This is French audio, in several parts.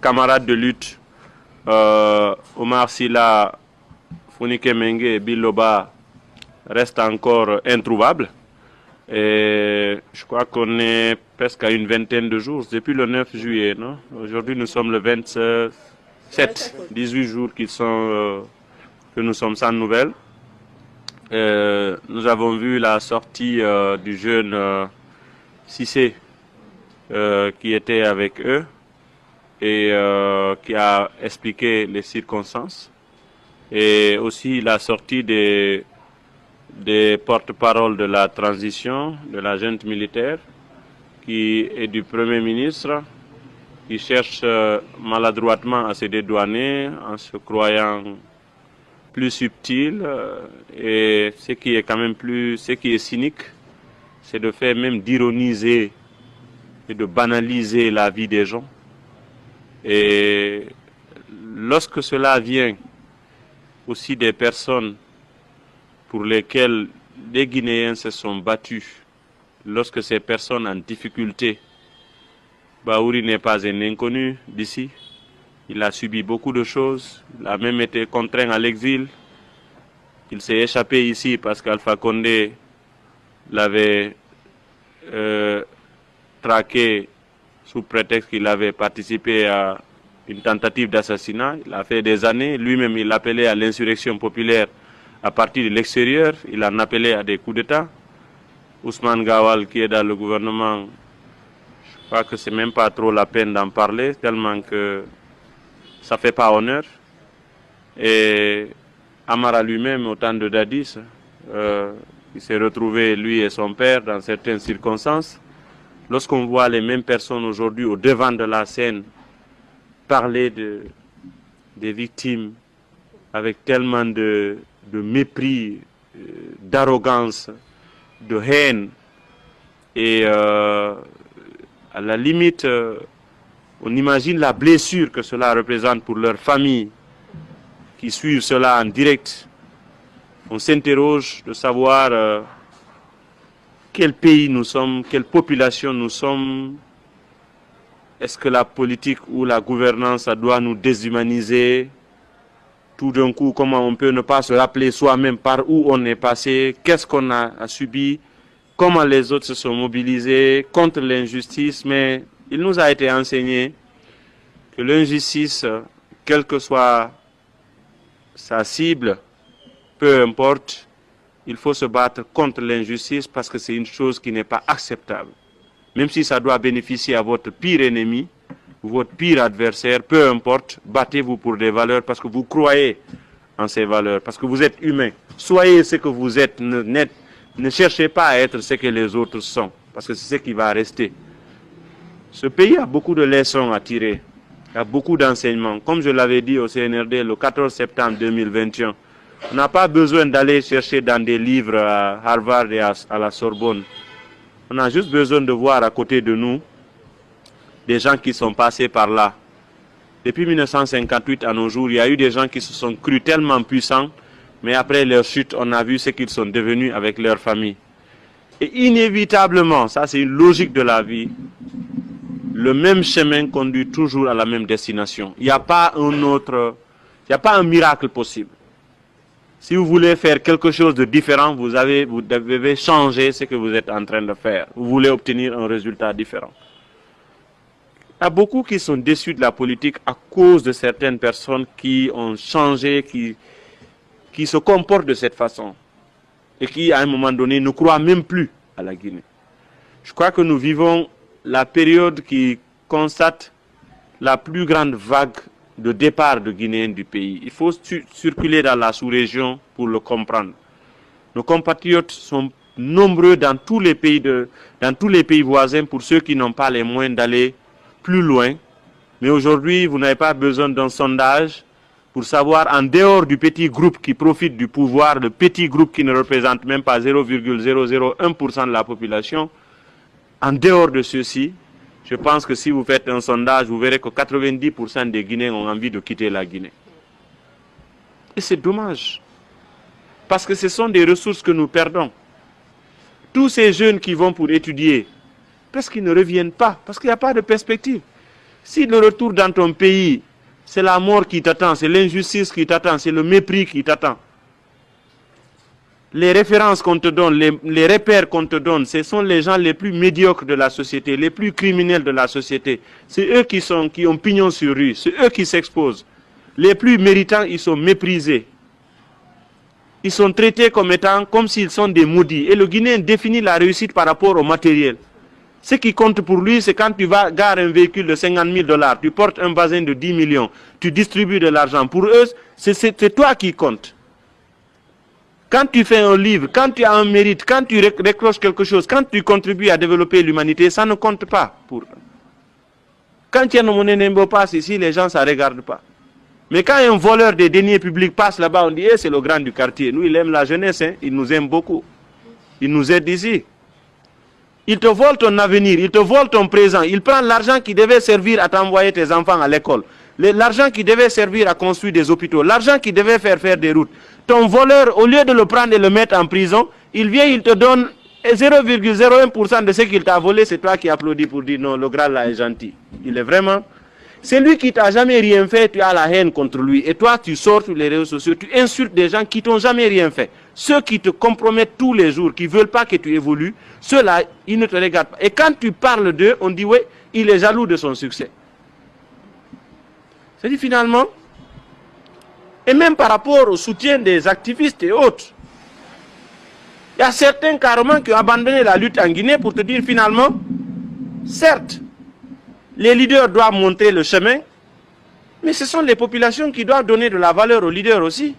camarades de lutte, Omar Silla, Fonike Mengue et Biloba, restent encore introuvables. Et je crois qu'on est presque à une vingtaine de jours, depuis le 9 juillet. Non? Aujourd'hui, nous sommes le 27, 18 jours que nous sommes sans nouvelles. Nous avons vu la sortie du jeune Cissé qui était avec eux et qui a expliqué les circonstances. Et aussi la sortie des porte-paroles de la transition, de la junte militaire, et du Premier ministre, qui cherche maladroitement à se dédouaner en se croyant plus subtil. Et ce qui est quand même ce qui est cynique, c'est de faire même d'ironiser et de banaliser la vie des gens. Et lorsque cela vient aussi des personnes pour lesquelles les Guinéens se sont battus, lorsque ces personnes en difficulté, Bahouri n'est pas un inconnu d'ici. Il a subi beaucoup de choses. Il a même été contraint à l'exil. Il s'est échappé ici parce qu'Alpha Condé l'avait traqué sous prétexte qu'il avait participé à une tentative d'assassinat. Il a fait des années. Lui-même, il appelait à l'insurrection populaire à partir de l'extérieur. Il en appelait à des coups d'État. Ousmane Gawal, qui est dans le gouvernement, je crois que c'est même pas trop la peine d'en parler, tellement que ça fait pas honneur. Et Amara lui-même, au temps de Dadis, il s'est retrouvé, lui et son père, dans certaines circonstances. Lorsqu'on voit les mêmes personnes aujourd'hui au devant de la scène parler des victimes avec tellement de mépris, d'arrogance, de haine, et à la limite, on imagine la blessure que cela représente pour leurs familles qui suivent cela en direct. On s'interroge de savoir quel pays nous sommes, quelle population nous sommes. Est-ce que la politique ou la gouvernance ça doit nous déshumaniser? Tout d'un coup, comment on peut ne pas se rappeler soi-même par où on est passé, qu'est-ce qu'on a subi, comment les autres se sont mobilisés contre l'injustice. Mais il nous a été enseigné que l'injustice, quelle que soit sa cible, peu importe, il faut se battre contre l'injustice parce que c'est une chose qui n'est pas acceptable. Même si ça doit bénéficier à votre pire ennemi, votre pire adversaire, peu importe, battez-vous pour des valeurs parce que vous croyez en ces valeurs, parce que vous êtes humain. Soyez ce que vous êtes, ne cherchez pas à être ce que les autres sont, parce que c'est ce qui va rester. Ce pays a beaucoup de leçons à tirer, il y a beaucoup d'enseignements. Comme je l'avais dit au CNRD le 14 septembre 2021, on n'a pas besoin d'aller chercher dans des livres à Harvard et à la Sorbonne. On a juste besoin de voir à côté de nous des gens qui sont passés par là. Depuis 1958 à nos jours, il y a eu des gens qui se sont crus tellement puissants, mais après leur chute, on a vu ce qu'ils sont devenus avec leur famille. Et inévitablement, ça c'est une logique de la vie, le même chemin conduit toujours à la même destination. Il n'y a pas un miracle possible. Si vous voulez faire quelque chose de différent, vous devez changer ce que vous êtes en train de faire. Vous voulez obtenir un résultat différent. Il y a beaucoup qui sont déçus de la politique à cause de certaines personnes qui ont changé, qui se comportent de cette façon et qui, à un moment donné, ne croient même plus à la Guinée. Je crois que nous vivons la période qui constate la plus grande vague de départ de Guinéens du pays. Il faut circuler dans la sous-région pour le comprendre. Nos compatriotes sont nombreux dans tous les pays voisins, pour ceux qui n'ont pas les moyens d'aller plus loin. Mais aujourd'hui, vous n'avez pas besoin d'un sondage pour savoir, en dehors du petit groupe qui profite du pouvoir, le petit groupe qui ne représente même pas 0,001% de la population, en dehors de ceux-ci, je pense que si vous faites un sondage, vous verrez que 90% des Guinéens ont envie de quitter la Guinée. Et c'est dommage. Parce que ce sont des ressources que nous perdons. Tous ces jeunes qui vont pour étudier, parce qu'ils ne reviennent pas, parce qu'il n'y a pas de perspective. Si le retour dans ton pays, c'est la mort qui t'attend, c'est l'injustice qui t'attend, c'est le mépris qui t'attend. Les références qu'on te donne, les repères qu'on te donne, ce sont les gens les plus médiocres de la société, les plus criminels de la société. C'est eux qui ont pignon sur rue, c'est eux qui s'exposent. Les plus méritants, ils sont méprisés. Ils sont traités comme s'ils sont des maudits. Et le Guinéen définit la réussite par rapport au matériel. Ce qui compte pour lui, c'est quand tu vas garer un véhicule de 50 000 $, tu portes un bazin de 10 millions, tu distribues de l'argent. Pour eux, c'est toi qui compte. Quand tu fais un livre, quand tu as un mérite, quand tu récroches quelque chose, quand tu contribues à développer l'humanité, ça ne compte pas pour eux. Quand Thierno Moule Nembo passe ici, les gens ne ça regarde pas. Mais quand un voleur des deniers publics passe là-bas, on dit c'est le grand du quartier. Nous, il aime la jeunesse, hein, il nous aime beaucoup. Il nous aide ici. Il te vole ton avenir, il te vole ton présent. Il prend l'argent qui devait servir à t'envoyer tes enfants à l'école. L'argent qui devait servir à construire des hôpitaux. L'argent qui devait faire des routes. Ton voleur, au lieu de le prendre et le mettre en prison, il vient, il te donne 0,01% de ce qu'il t'a volé. C'est toi qui applaudis pour dire non, le grand là est gentil. Il est vraiment... C'est lui qui t'a jamais rien fait, tu as la haine contre lui. Et toi, tu sors sur les réseaux sociaux, tu insultes des gens qui t'ont jamais rien fait. Ceux qui te compromettent tous les jours, qui ne veulent pas que tu évolues, ceux-là, ils ne te regardent pas. Et quand tu parles d'eux, on dit, oui, il est jaloux de son succès. C'est-à-dire finalement, et même par rapport au soutien des activistes et autres, il y a certains carrément qui ont abandonné la lutte en Guinée pour te dire finalement, certes, les leaders doivent montrer le chemin, mais ce sont les populations qui doivent donner de la valeur aux leaders aussi.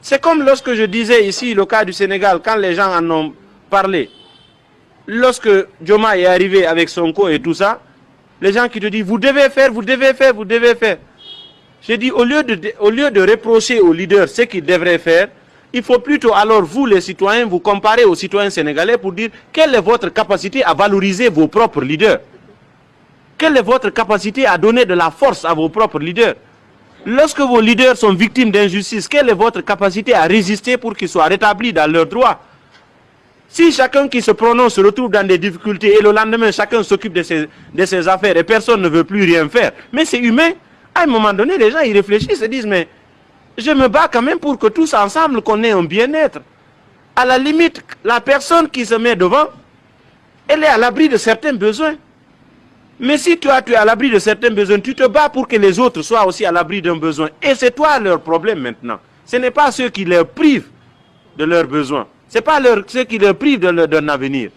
C'est comme lorsque je disais ici, le cas du Sénégal, quand les gens en ont parlé. Lorsque Djoma est arrivé avec Sonko et tout ça, les gens qui te disent, vous devez faire, vous devez faire, vous devez faire. J'ai dit, au lieu de reprocher aux leaders ce qu'ils devraient faire, il faut plutôt alors, vous les citoyens, vous comparer aux citoyens sénégalais pour dire quelle est votre capacité à valoriser vos propres leaders. Quelle est votre capacité à donner de la force à vos propres leaders. Lorsque vos leaders sont victimes d'injustice, quelle est votre capacité à résister pour qu'ils soient rétablis dans leurs droits. Si chacun qui se prononce se retrouve dans des difficultés et le lendemain, chacun s'occupe de ses affaires et personne ne veut plus rien faire, mais c'est humain. À un moment donné, les gens ils réfléchissent et disent, mais je me bats quand même pour que tous ensemble, qu'on ait un bien-être. À la limite, la personne qui se met devant, elle est à l'abri de certains besoins. Mais si tu es à l'abri de certains besoins, tu te bats pour que les autres soient aussi à l'abri d'un besoin. Et c'est toi leur problème maintenant. Ce n'est pas ceux qui leur privent de leurs besoins. Ce n'est pas ceux qui leur privent d'un avenir.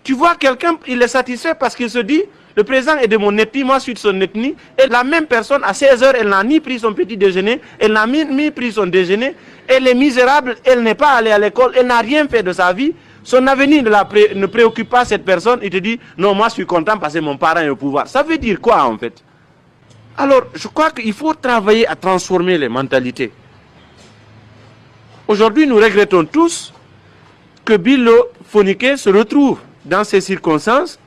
Tu vois quelqu'un, il est satisfait parce qu'il se dit, le président est de mon ethnie, moi je suis de son ethnie, et la même personne, à 16 heures, elle n'a ni pris son petit déjeuner, elle n'a ni pris son déjeuner, elle est misérable, elle n'est pas allée à l'école, elle n'a rien fait de sa vie, son avenir ne préoccupe pas cette personne, il te dit, non, moi je suis content parce que mon parent est au pouvoir. Ça veut dire quoi en fait? Alors, je crois qu'il faut travailler à transformer les mentalités. Aujourd'hui, nous regrettons tous que Bilo Fonike se retrouve dans ces circonstances.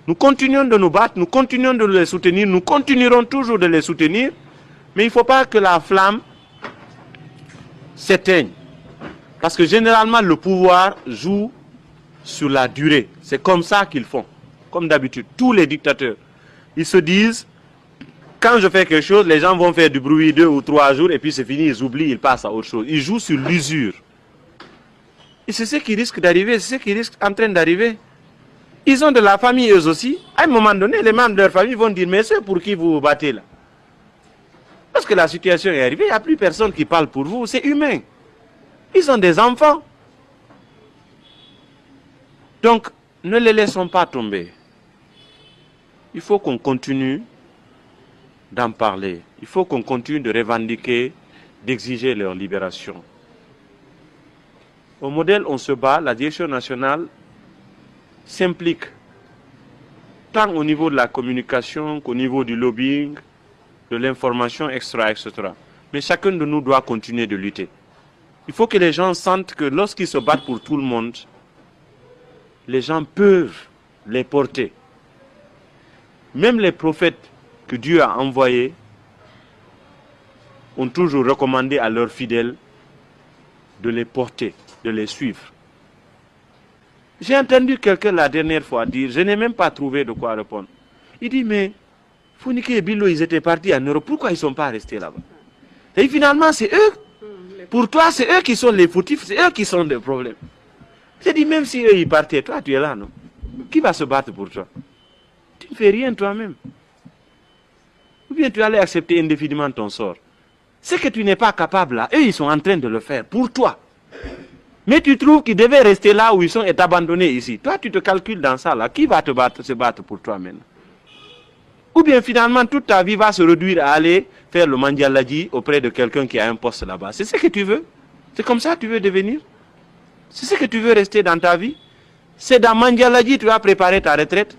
Nous continuons de nous battre, nous continuons de les soutenir, nous continuerons toujours de les soutenir, mais il ne faut pas que la flamme s'éteigne. Parce que généralement, le pouvoir joue sur la durée. C'est comme ça qu'ils font, comme d'habitude. Tous les dictateurs, ils se disent, quand je fais quelque chose, les gens vont faire du bruit 2 ou 3 jours, et puis c'est fini, ils oublient, ils passent à autre chose. Ils jouent sur l'usure. Et c'est ce qui risque d'arriver, c'est ce qui risque en train d'arriver. Ils ont de la famille eux aussi. À un moment donné, les membres de leur famille vont dire, mais c'est pour qui vous vous battez là? Parce que la situation est arrivée, il n'y a plus personne qui parle pour vous, c'est humain. Ils ont des enfants. Donc, ne les laissons pas tomber. Il faut qu'on continue d'en parler. Il faut qu'on continue de revendiquer, d'exiger leur libération. Au modèle, on se bat, la direction nationale s'implique tant au niveau de la communication qu'au niveau du lobbying, de l'information, etc. Mais chacun de nous doit continuer de lutter. Il faut que les gens sentent que lorsqu'ils se battent pour tout le monde, les gens peuvent les porter. Même les prophètes que Dieu a envoyés ont toujours recommandé à leurs fidèles de les porter, de les suivre. J'ai entendu quelqu'un la dernière fois dire, je n'ai même pas trouvé de quoi répondre. Il dit, mais Founike et Bilo, ils étaient partis en Europe, pourquoi ils ne sont pas restés là-bas? Et finalement, c'est eux. Pour toi, c'est eux qui sont les fautifs, c'est eux qui sont des problèmes. J'ai dit, même si eux, ils partaient, toi, tu es là, non? Qui va se battre pour toi? Tu ne fais rien toi-même. Ou bien tu allais accepter indéfiniment ton sort. Ce que tu n'es pas capable là, eux, ils sont en train de le faire pour toi. Mais tu trouves qu'ils devaient rester là où ils sont et t'abandonner ici. Toi, tu te calcules dans ça là. Qui va se battre pour toi maintenant? Ou bien finalement, toute ta vie va se réduire à aller faire le mandialadji auprès de quelqu'un qui a un poste là-bas. C'est ce que tu veux? C'est comme ça que tu veux devenir? C'est ce que tu veux rester dans ta vie? C'est dans mandialadji que tu vas préparer ta retraite?